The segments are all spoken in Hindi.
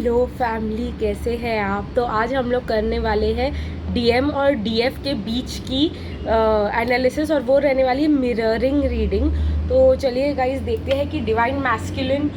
हेलो फैमिली, कैसे हैं आप। तो आज हम लोग करने वाले हैं डीएम और डीएफ के बीच की एनालिसिस, और वो रहने वाली है मिररिंग रीडिंग। तो चलिए गाइस देखते हैं कि डिवाइन मैस्कुलिन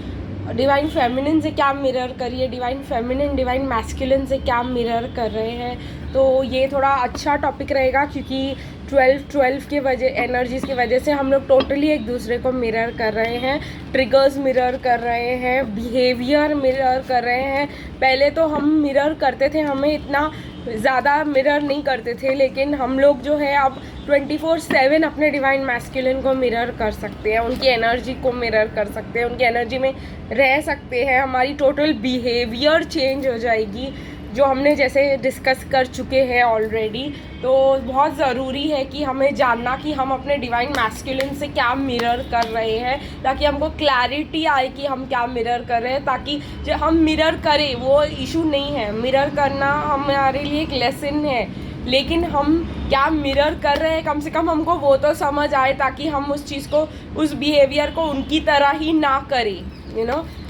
डिवाइन फेमिनिन से क्या मिरर करिए, डिवाइन फेमिनिन डिवाइन मैस्कुलिन से क्या मिरर कर रहे हैं। तो ये थोड़ा अच्छा टॉपिक रहेगा क्योंकि 12 के वजह एनर्जीज़ की वजह से हम लोग टोटली एक दूसरे को मिरर कर रहे हैं, ट्रिगर्स मिरर कर रहे हैं, बिहेवियर मिरर कर रहे हैं। पहले तो हम मिरर करते थे, हमें इतना ज़्यादा मिरर नहीं करते थे, लेकिन हम लोग जो है अब 24/7 अपने डिवाइन मैस्कुलिन को मिरर कर सकते हैं, उनकी एनर्जी को मिरर कर सकते हैं, उनकी एनर्जी में रह सकते हैं। हमारी टोटल बिहेवियर चेंज हो जाएगी, जो हमने जैसे डिस्कस कर चुके हैं ऑलरेडी। तो बहुत ज़रूरी है कि हमें जानना कि हम अपने डिवाइन मैस्कुलिन से क्या मिरर कर रहे हैं, ताकि हमको क्लैरिटी आए कि हम क्या मिरर कर रहे हैं, ताकि जब हम मिरर करें वो इशू नहीं है। मिरर करना हमारे लिए एक लेसन है, लेकिन हम क्या मिरर कर रहे हैं कम से कम हमको वो तो समझ आए, ताकि हम उस चीज़ को, उस बिहेवियर को उनकी तरह ही ना करें,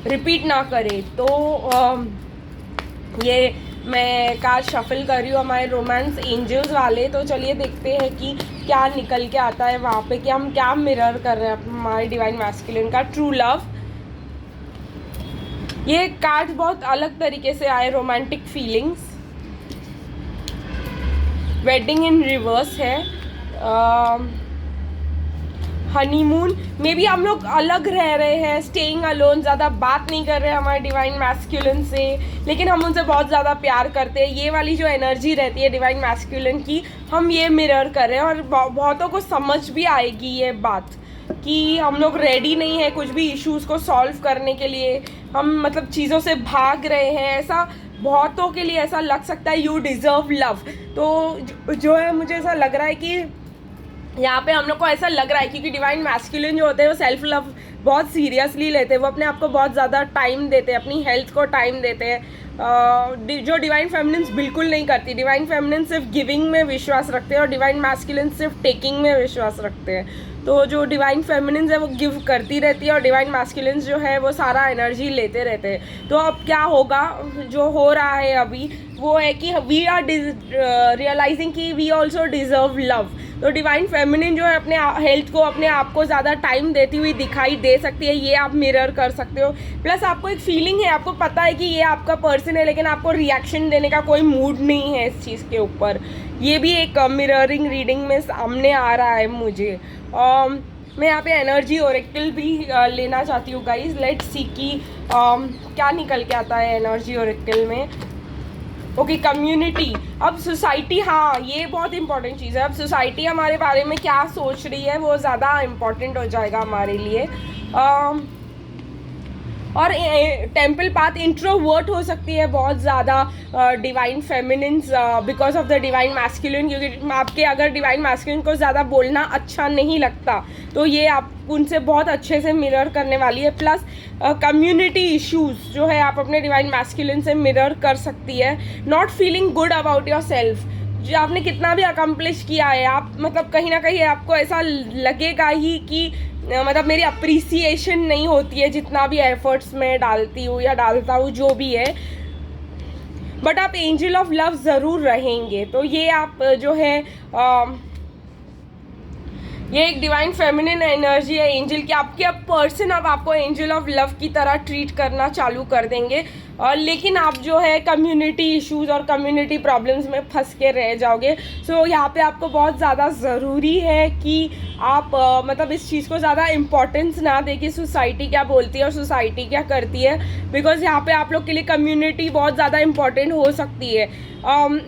रिपीट ना करें। तो ये मैं कार्ड शफल कर रही हूँ हमारे रोमांस एंजल्स वाले। तो चलिए देखते हैं कि क्या निकल के आता है वहाँ पे, कि हम क्या मिरर कर रहे हैं हमारे डिवाइन मैस्कुलिन का। ट्रू लव, ये कार्ड बहुत अलग तरीके से आए। Romantic feelings, wedding in reverse है। हनीमून में भी हम लोग अलग रह रहे हैं, स्टेइंग अलोन, ज़्यादा बात नहीं कर रहे हैं हमारे डिवाइन मैस्कुलिन से, लेकिन हम उनसे बहुत ज़्यादा प्यार करते हैं। ये वाली जो एनर्जी रहती है डिवाइन मैस्कुलिन की, हम ये मिरर कर रहे हैं। और बहुतों को समझ भी आएगी ये बात कि हम लोग रेडी नहीं है कुछ भी इश्यूज़ को सॉल्व करने के लिए, हम मतलब चीज़ों से भाग रहे हैं। ऐसा बहुतों के लिए ऐसा लग सकता है, यू डिज़र्व लव। तो जो है मुझे ऐसा लग रहा है कि यहाँ पे हम लोग को ऐसा लग रहा है, क्योंकि डिवाइन मैस्कुलिन जो होते हैं वो सेल्फ लव बहुत सीरियसली लेते हैं, वो अपने आप को बहुत ज़्यादा टाइम देते हैं, अपनी हेल्थ को टाइम देते हैं, जो डिवाइन फेमिनिन्स बिल्कुल नहीं करती। डिवाइन फेमिनिन सिर्फ गिविंग में विश्वास रखते हैं और डिवाइन मैस्कुलिन सिर्फ टेकिंग में विश्वास रखते हैं। तो जो डिवाइन फेमिनिन्स है वो गिव करती रहती है, और डिवाइन मैस्कुलिन्स जो है वो सारा एनर्जी लेते रहते हैं। तो अब क्या होगा, जो हो रहा है अभी वो है कि वी आर रियलाइजिंग कि वी ऑल्सो डिज़र्व लव। तो डिवाइन फेमिनिन जो है अपने हेल्थ को, अपने आप को ज़्यादा टाइम देती हुई दिखाई दे सकती है, ये आप मिरर कर सकते हो। प्लस आपको एक फीलिंग है, आपको पता है कि ये आपका पर्सन है, लेकिन आपको रिएक्शन देने का कोई मूड नहीं है इस चीज़ के ऊपर। ये भी एक मिररिंग रीडिंग में सामने आ रहा है मुझे। मैं यहाँ पे एनर्जी ओरेकल भी लेना चाहती हूँ गाइज। लेट्स सी कि क्या निकल के आता है एनर्जी ओरेकल में। Okay, community. अब सोसाइटी, हाँ ये बहुत इंपॉर्टेंट चीज़ है। अब सोसाइटी हमारे बारे में क्या सोच रही है वो ज़्यादा इम्पॉर्टेंट हो जाएगा हमारे लिए। और टेम्पल पाथ इंट्रोवर्ट हो सकती है बहुत ज़्यादा divine feminines because of the divine masculine, क्योंकि आपके अगर डिवाइन मैस्कुलिन को ज़्यादा बोलना अच्छा नहीं लगता तो ये आप उनसे बहुत अच्छे से मिरर करने वाली है। प्लस कम्युनिटी इश्यूज़ जो है आप अपने डिवाइन मैस्कुलिन से मिरर कर सकती है। Not feeling good about your self, जो आपने कितना भी अकम्प्लिश किया है, आप मतलब कहीं ना कहीं आपको ऐसा लगेगा ही कि मतलब मेरी अप्रिसिएशन नहीं होती है जितना भी एफर्ट्स मैं डालती हूँ या डालता हूँ जो भी है। बट आप एंजल ऑफ लव ज़रूर रहेंगे। तो ये आप जो है ये एक डिवाइन फेमिनिन एनर्जी है एंजल की। आपके अब पर्सन अब आपको एंजल ऑफ लव की तरह ट्रीट करना चालू कर देंगे, और लेकिन आप जो है कम्युनिटी इश्यूज़ और कम्युनिटी प्रॉब्लम्स में फंस के रह जाओगे। सो यहाँ पे आपको बहुत ज़्यादा ज़रूरी है कि आप मतलब इस चीज़ को ज़्यादा इम्पोर्टेंस ना दें कि सोसाइटी क्या बोलती है और सोसाइटी क्या करती है, बिकॉज यहाँ पे आप लोग के लिए कम्युनिटी बहुत ज़्यादा इम्पॉर्टेंट हो सकती है।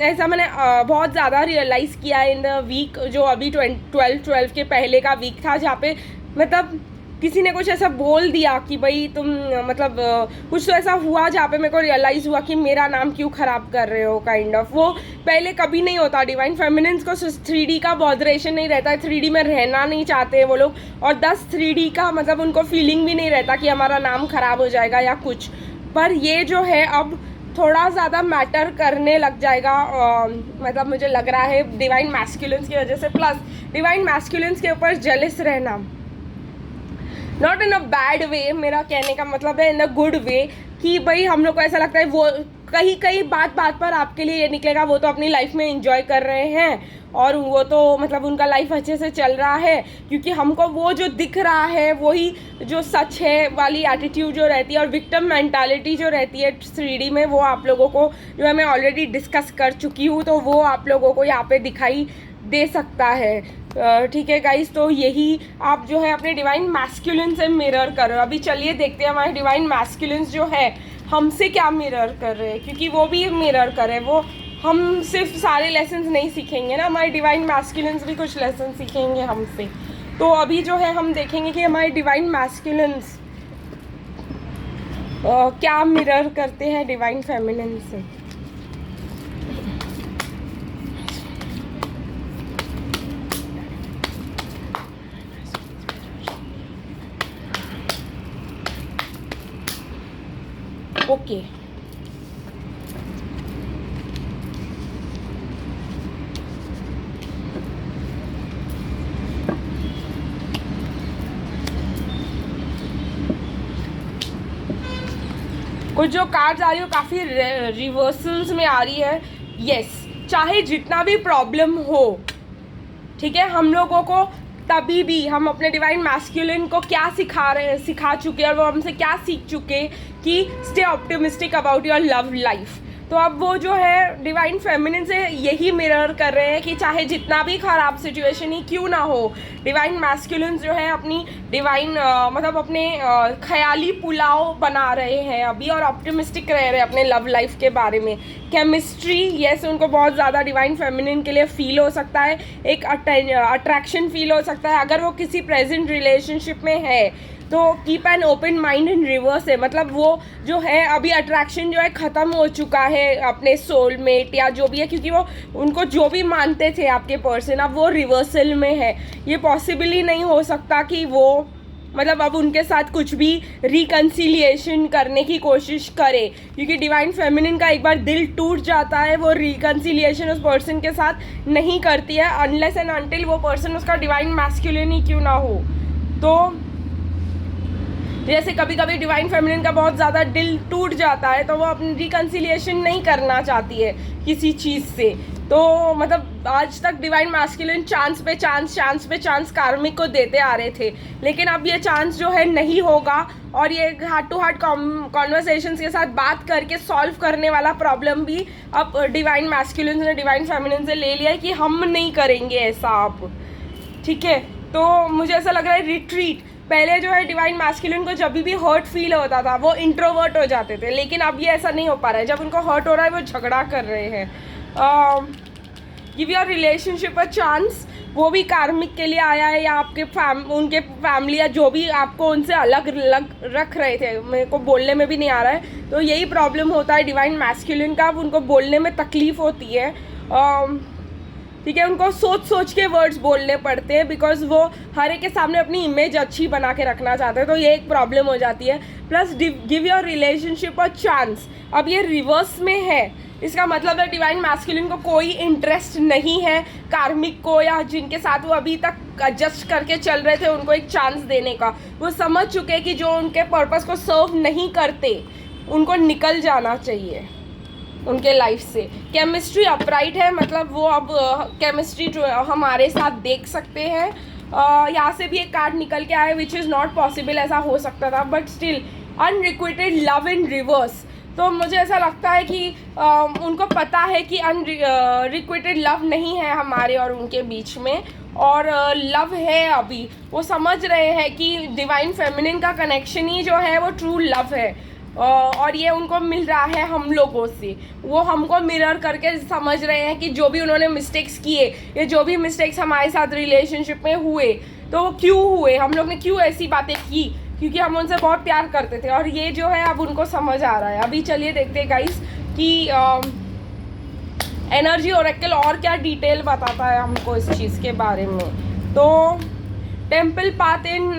ऐसा मैंने बहुत ज़्यादा रियलाइज़ किया है इन द वीक, जो अभी 12 के पहले का वीक था, जहाँ पे मतलब किसी ने कुछ ऐसा बोल दिया कि भाई तुम मतलब कुछ तो ऐसा हुआ जहाँ पे मेरे को रियलाइज़ हुआ कि मेरा नाम क्यों ख़राब कर रहे हो, काइंड ऑफ। वो पहले कभी नहीं होता। डिवाइन फेमिनिन्स को 3D का बॉदरेशन नहीं रहता है, 3D में रहना नहीं चाहते वो लोग, और 10 3D का मतलब उनको फीलिंग भी नहीं रहता कि हमारा नाम ख़राब हो जाएगा या कुछ। पर ये जो है अब थोड़ा ज़्यादा मैटर करने लग जाएगा, मतलब मुझे लग रहा है डिवाइन मैस्कुलिन्स की वजह से। प्लस डिवाइन मैस्कुलिन्स के ऊपर जेलस रहना, not in a bad way, मेरा कहने का मतलब है इन अ गुड वे, कि भाई हम लोग को ऐसा लगता है वो कहीं कहीं बात बात पर आपके लिए ये निकलेगा वो तो अपनी लाइफ में एंजॉय कर रहे हैं और वो तो मतलब उनका लाइफ अच्छे से चल रहा है, क्योंकि हमको वो जो दिख रहा है वही जो सच है वाली एटीट्यूड जो रहती है और विक्टिम मेंटालिटी जो रहती है 3D में, वो आप लोगों को जो है मैं ऑलरेडी डिस्कस कर चुकी हूँ, तो वो आप लोगों को यहाँ पे दिखाई दे सकता है। ठीक है गाइस, तो यही आप जो है अपने डिवाइन मैस्कुलिन से मिरर करो। अभी चलिए देखते हैं हमारे डिवाइन मैस्कुलिन्स जो है हमसे क्या मिरर कर रहे हैं, क्योंकि वो भी मिरर कर रहे हैं। वो हम सिर्फ सारे लेसन्स नहीं सीखेंगे ना, हमारे डिवाइन मैस्कुलिन्स भी कुछ लेसन सीखेंगे हमसे। तो अभी जो है हम देखेंगे कि हमारे डिवाइन मैस्कुलिन्स क्या मिरर करते हैं डिवाइन फेमिनिन से। ओके कुछ जो कार्ड्स आ रही है काफ़ी रिवर्सल्स में आ रही है। यस, चाहे जितना भी प्रॉब्लम हो, ठीक है, हम लोगों को तभी भी हम अपने डिवाइन मैस्कुलिन को क्या सिखा चुके और वो हमसे क्या सीख चुके कि stay optimistic about your love life. तो अब वो जो है डिवाइन फेमिनिन से यही मिरर कर रहे हैं कि चाहे जितना भी ख़राब सिचुएशन ही क्यों ना हो, डिवाइन मैस्कुलिन जो है अपनी डिवाइन मतलब अपने ख्याली पुलाव बना रहे हैं अभी और ऑप्टिमिस्टिक रह रहे हैं अपने लव लाइफ के बारे में। केमिस्ट्री यस उनको बहुत ज़्यादा डिवाइन फेमिनिन के लिए फील हो सकता है, एक अट्रैक्शन फील हो सकता है अगर वो किसी प्रेजेंट रिलेशनशिप में है। तो keep an open mind in reverse है, मतलब वो जो है अभी अट्रैक्शन जो है ख़त्म हो चुका है अपने सोलमेट या जो भी है, क्योंकि वो उनको जो भी मानते थे आपके पर्सन अब वो रिवर्सल में है। ये पॉसिबल ही नहीं हो सकता कि वो मतलब अब उनके साथ कुछ भी रिकन्सिलिएशन करने की कोशिश करे, क्योंकि डिवाइन फेमिनिन का एक बार दिल टूट जाता है वो रिकन्सिलिएशन उस पर्सन के साथ नहीं करती है अनलेस एंड अनटिल वो पर्सन उसका डिवाइन मैस्कुलिन ही क्यों ना हो। तो जैसे कभी कभी डिवाइन फेमिनिन का बहुत ज़्यादा दिल टूट जाता है तो वो अपनी रिकन्सिलिएशन नहीं करना चाहती है किसी चीज़ से। तो मतलब आज तक डिवाइन मैस्कुलिन चांस पे चांस कार्मिक को देते आ रहे थे, लेकिन अब ये चांस जो है नहीं होगा और ये हार्ट टू हार्ट कॉन्वर्सेशंस के साथ बात करके सॉल्व करने वाला प्रॉब्लम भी अब डिवाइन मैस्कुलिन ने डिवाइन फेमिनिन से ले लिया है कि हम नहीं करेंगे ऐसा अब। ठीक है, तो मुझे ऐसा लग रहा है रिट्रीट। पहले जो है डिवाइन मैस्कुलिन को जब भी हर्ट फील होता था वो इंट्रोवर्ट हो जाते थे, लेकिन अब ये ऐसा नहीं हो पा रहा है। जब उनको हर्ट हो रहा है वो झगड़ा कर रहे हैं। Give your relationship a chance, वो भी कार्मिक के लिए आया है या आपके उनके फैमिली या जो भी आपको उनसे अलग रख रहे थे, मेरे को बोलने में भी नहीं आ रहा है। तो यही प्रॉब्लम होता है डिवाइन मैस्कुलिन का, उनको बोलने में तकलीफ़ होती है। ठीक है, उनको सोच के वर्ड्स बोलने पड़ते हैं बिकॉज वो हर एक के सामने अपनी इमेज अच्छी बना के रखना चाहते हैं, तो ये एक प्रॉब्लम हो जाती है। Plus give your relationship a chance, अब ये रिवर्स में है, इसका मतलब है डिवाइन मैस्कुलिन को कोई इंटरेस्ट नहीं है कार्मिक को या जिनके साथ वो अभी तक एडजस्ट करके चल रहे थे उनको एक चांस देने का। वो समझ चुके हैं कि जो उनके पर्पस को सर्व नहीं करते उनको निकल जाना चाहिए उनके लाइफ से। केमिस्ट्री अपराइट है, मतलब वो अब केमिस्ट्री हमारे साथ देख सकते हैं। यहाँ से भी एक कार्ड निकल के आया विच इज़ नॉट पॉसिबल, ऐसा हो सकता था but still unrequited love in reverse. तो मुझे ऐसा लगता है कि उनको पता है कि अनरिक्विटेड लव नहीं है हमारे और उनके बीच में, और लव है अभी। वो समझ रहे हैं कि डिवाइन फेमिनिन का कनेक्शन ही जो है वो ट्रू लव है और ये उनको मिल रहा है हम लोगों से। वो हमको मिरर करके समझ रहे हैं कि जो भी उन्होंने मिस्टेक्स किए, ये जो भी मिस्टेक्स हमारे साथ रिलेशनशिप में हुए, तो वो क्यों हुए, हम लोग ने क्यों ऐसी बातें की, क्योंकि हम उनसे बहुत प्यार करते थे। और ये जो है अब उनको समझ आ रहा है। अभी चलिए देखते हैं गाइस कि एनर्जी ओरेकल और क्या डिटेल बताता है हमको इस चीज़ के बारे में। तो टेम्पल पाथ इन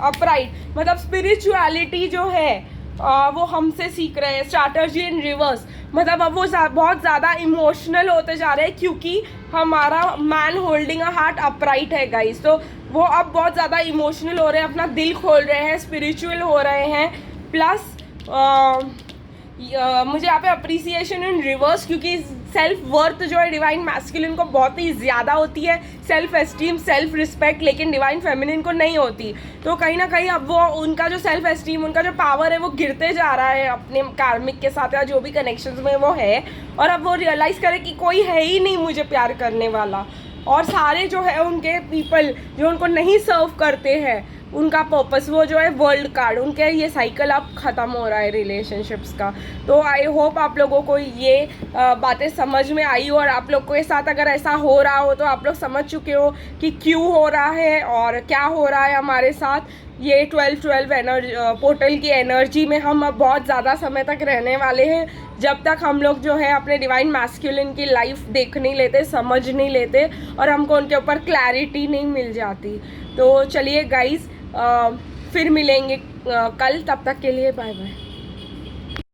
अपराइट, मतलब स्पिरिचुअलिटी जो है वो हमसे सीख रहे हैं। स्ट्रैटर्जी इन रिवर्स, मतलब अब वो बहुत ज़्यादा इमोशनल होते जा रहे हैं क्योंकि हमारा man holding a heart upright है गाइस। तो वो अब बहुत ज़्यादा इमोशनल हो रहे हैं, अपना दिल खोल रहे हैं, स्पिरिचुअल हो रहे हैं। प्लस मुझे यहाँ पे अप्रिसिएशन इन रिवर्स, क्योंकि सेल्फ वर्थ जो है डिवाइन मैस्कुलिन को बहुत ही ज़्यादा होती है, सेल्फ एस्टीम, सेल्फ रिस्पेक्ट, लेकिन डिवाइन फेमिनिन को नहीं होती। तो कहीं ना कहीं अब वो उनका जो सेल्फ एस्टीम, उनका जो पावर है वो गिरते जा रहा है अपने कार्मिक के साथ या जो भी कनेक्शंस में वो है, और अब वो रियलाइज़ करे कि कोई है ही नहीं मुझे प्यार करने वाला, और सारे जो है उनके पीपल जो उनको नहीं सर्व करते हैं, उनका पर्पस वो जो है वर्ल्ड कार्ड, उनके ये साइकिल अब ख़त्म हो रहा है रिलेशनशिप्स का। तो आई होप आप लोगों को ये बातें समझ में आई, और आप लोग के साथ अगर ऐसा हो रहा हो तो आप लोग समझ चुके हो कि क्यों हो रहा है और क्या हो रहा है हमारे साथ। ये 12-12 एनर्जी पोर्टल की एनर्जी में हम अब बहुत ज़्यादा समय तक रहने वाले हैं, जब तक हम लोग जो है अपने डिवाइन मैस्कुलिन की लाइफ देख नहीं लेते, समझ नहीं लेते, और हमको उनके ऊपर क्लैरिटी नहीं मिल जाती। तो चलिए गाइज़, फिर मिलेंगे कल, तब तक के लिए बाय बाय।